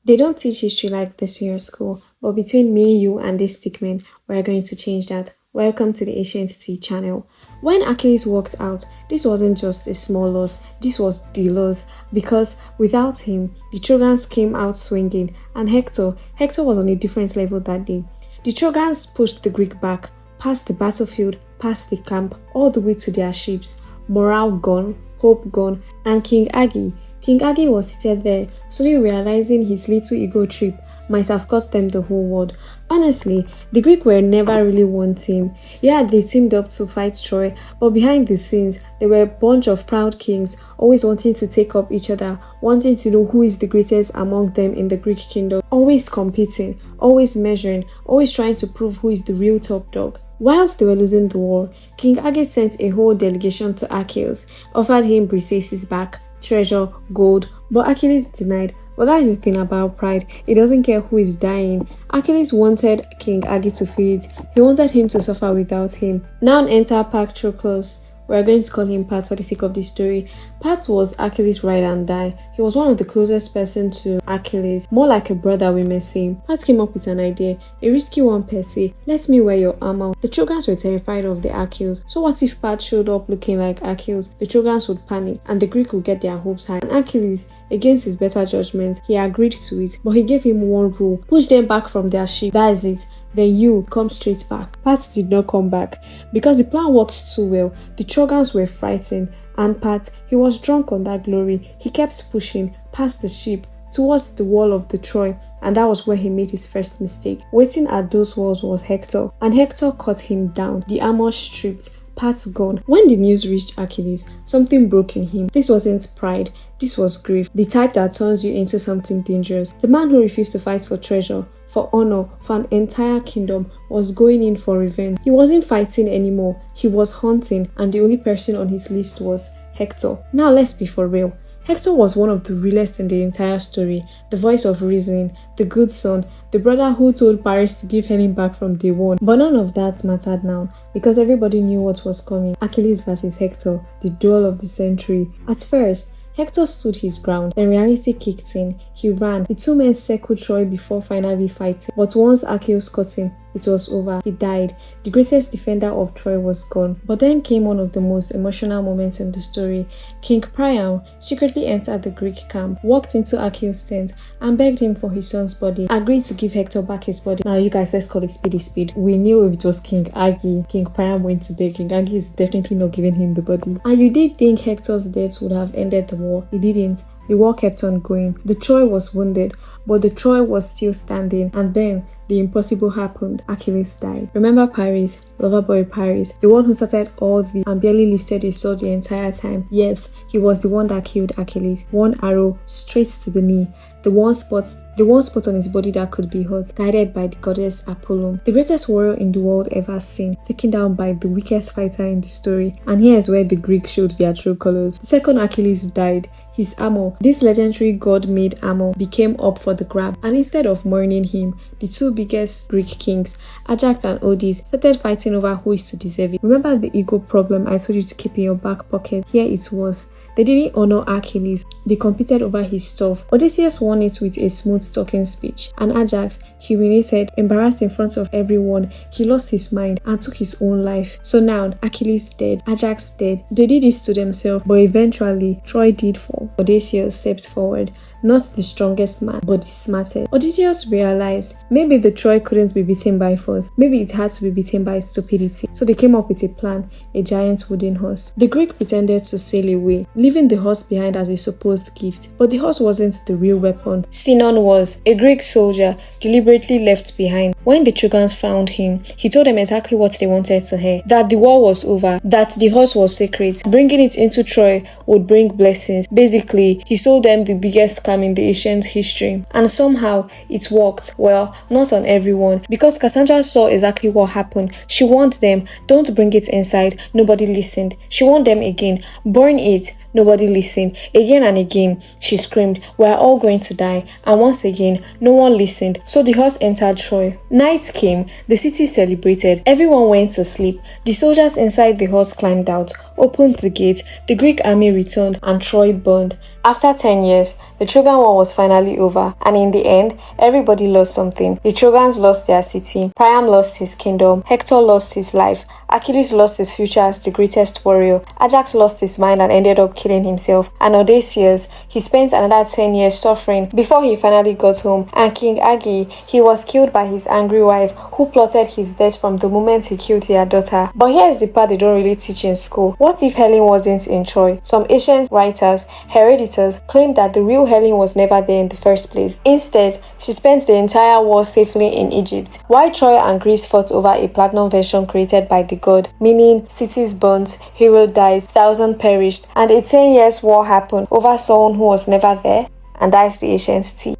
They don't teach history like this in your school, but between me, you, and this stickman, we're going to change that. Welcome to the Ancient Tea channel. When Achilles walked out, this wasn't just a small loss, this was the loss, because without him, the Trojans came out swinging, and Hector was on a different level that day. The Trojans pushed the Greek back, past the battlefield, past the camp, all the way to their ships. Morale gone, hope gone, and King Aggie was seated there, slowly realizing his little ego trip might have cost them the whole world. Honestly, the Greeks were never really one team. Yeah, they teamed up to fight Troy, but behind the scenes, they were a bunch of proud kings, always wanting to take up each other, wanting to know who is the greatest among them in the Greek kingdom, always competing, always measuring, always trying to prove who is the real top dog. Whilst they were losing the war, King Aggie sent a whole delegation to Achilles, offered him Briseis' back, treasure, gold, but Achilles denied. But that is the thing about pride, it doesn't care who is dying. Achilles wanted King Aggie to feel it, he wanted him to suffer without him. Now enter Patroclus. We're going to call him Pat for the sake of this story. Pat was Achilles' ride and die. He was one of the closest person to Achilles, more like a brother we may say. Pat came up with an idea, a risky one per se. Let me wear your armor. The Trojans were terrified of the Achilles. So what if Pat showed up looking like Achilles? The Trojans would panic and the Greek would get their hopes high. And Achilles, against his better judgment, he agreed to it. But he gave him one rule: push them back from their ship. That is it. Then you come straight back. Pat did not come back because the plan worked too well. The Trojans were frightened, and Pat, he was drunk on that glory. He kept pushing past the ship towards the wall of the Troy, and that was where he made his first mistake. Waiting at those walls was Hector, and Hector cut him down. The armor stripped, Pat's gone. When the news reached Achilles, something broke in him. This wasn't pride, this was grief. The type that turns you into something dangerous. The man who refused to fight for treasure, for honor, for an entire kingdom, was going in for revenge. He wasn't fighting anymore, he was hunting, and the only person on his list was Hector. Now let's be for real. Hector was one of the realest in the entire story, the voice of reasoning, the good son, the brother who told Paris to give Helen back from day one. But none of that mattered now, because everybody knew what was coming. Achilles versus Hector, the duel of the century. At first, Hector stood his ground, then reality kicked in. He ran. The two men circled Troy before finally fighting. But once Achilles caught him, it was over. He died. The greatest defender of Troy was gone. But then came one of the most emotional moments in the story. King Priam secretly entered the Greek camp, walked into Achilles' tent, and begged him for his son's body, agreed to give Hector back his body. Now you guys, let's call it speedy speed. We knew if it was King Aggie, King Priam went to beg. King Aggie is definitely not giving him the body. And you did think Hector's death would have ended the war. It didn't. The war kept on going. The Troy was wounded, but the Troy was still standing. And then the impossible happened. Achilles died. Remember Paris, loverboy Paris, the one who started all this and barely lifted a sword the entire time? Yes, he was the one that killed Achilles. One arrow straight to the knee. The one spot on his body that could be hurt, guided by the goddess Apollo, the greatest warrior in the world ever seen, taken down by the weakest fighter in the story. And here's where the Greeks showed their true colors. The second Achilles died, his armor, this legendary god-made armor, became up for the grab. And instead of mourning him, the two biggest Greek kings, Ajax and Odysseus, started fighting over who is to deserve it. Remember the ego problem I told you to keep in your back pocket? Here it was. They didn't honor Achilles. They competed over his stuff. Odysseus won it with a smooth talking speech, and Ajax, humiliated, embarrassed in front of everyone, he lost his mind and took his own life. So now Achilles dead, Ajax dead. They did this to themselves, but eventually Troy did fall. Odysseus stepped forward, not the strongest man, but the smartest. Odysseus realized maybe the Troy couldn't be beaten by force, maybe it had to be beaten by stupidity. So they came up with a plan, a giant wooden horse. The Greek pretended to sail away, leaving the horse behind as a supposed gift, but the horse wasn't the real weapon. Sinon was, a Greek soldier, deliberately left behind. When the Trojans found him, he told them exactly what they wanted to hear, that the war was over, that the horse was sacred, bringing it into Troy would bring blessings. Basically, he sold them the biggest scam in the ancient history, and somehow it worked. Well, not on everyone, because Cassandra saw exactly what happened. She warned them, don't bring it inside. Nobody listened. She warned them again, burn it. Nobody listened. Again and again, she screamed, we're all going to die. And once again, no one listened. So the horse entered Troy. Night came. The city celebrated. Everyone went to sleep. The soldiers inside the horse climbed out, opened the gate. The Greek army returned, and Troy burned. After 10 years, the Trojan War was finally over, and in the end, everybody lost something. The Trojans lost their city, Priam lost his kingdom, Hector lost his life, Achilles lost his future as the greatest warrior, Ajax lost his mind and ended up killing himself, and Odysseus, he spent another 10 years suffering before he finally got home, and King Achilles, he was killed by his angry wife, who plotted his death from the moment he killed their daughter. But here's the part they don't really teach in school. What if Helen wasn't in Troy? Some ancient writers, Herodotus, claimed that the real Helen was never there in the first place. Instead, she spent the entire war safely in Egypt, while Troy and Greece fought over a platinum version created by the god, meaning cities burnt, hero dies, thousands perished, and a 10 years war happened over someone who was never there, and that's the ancient tea.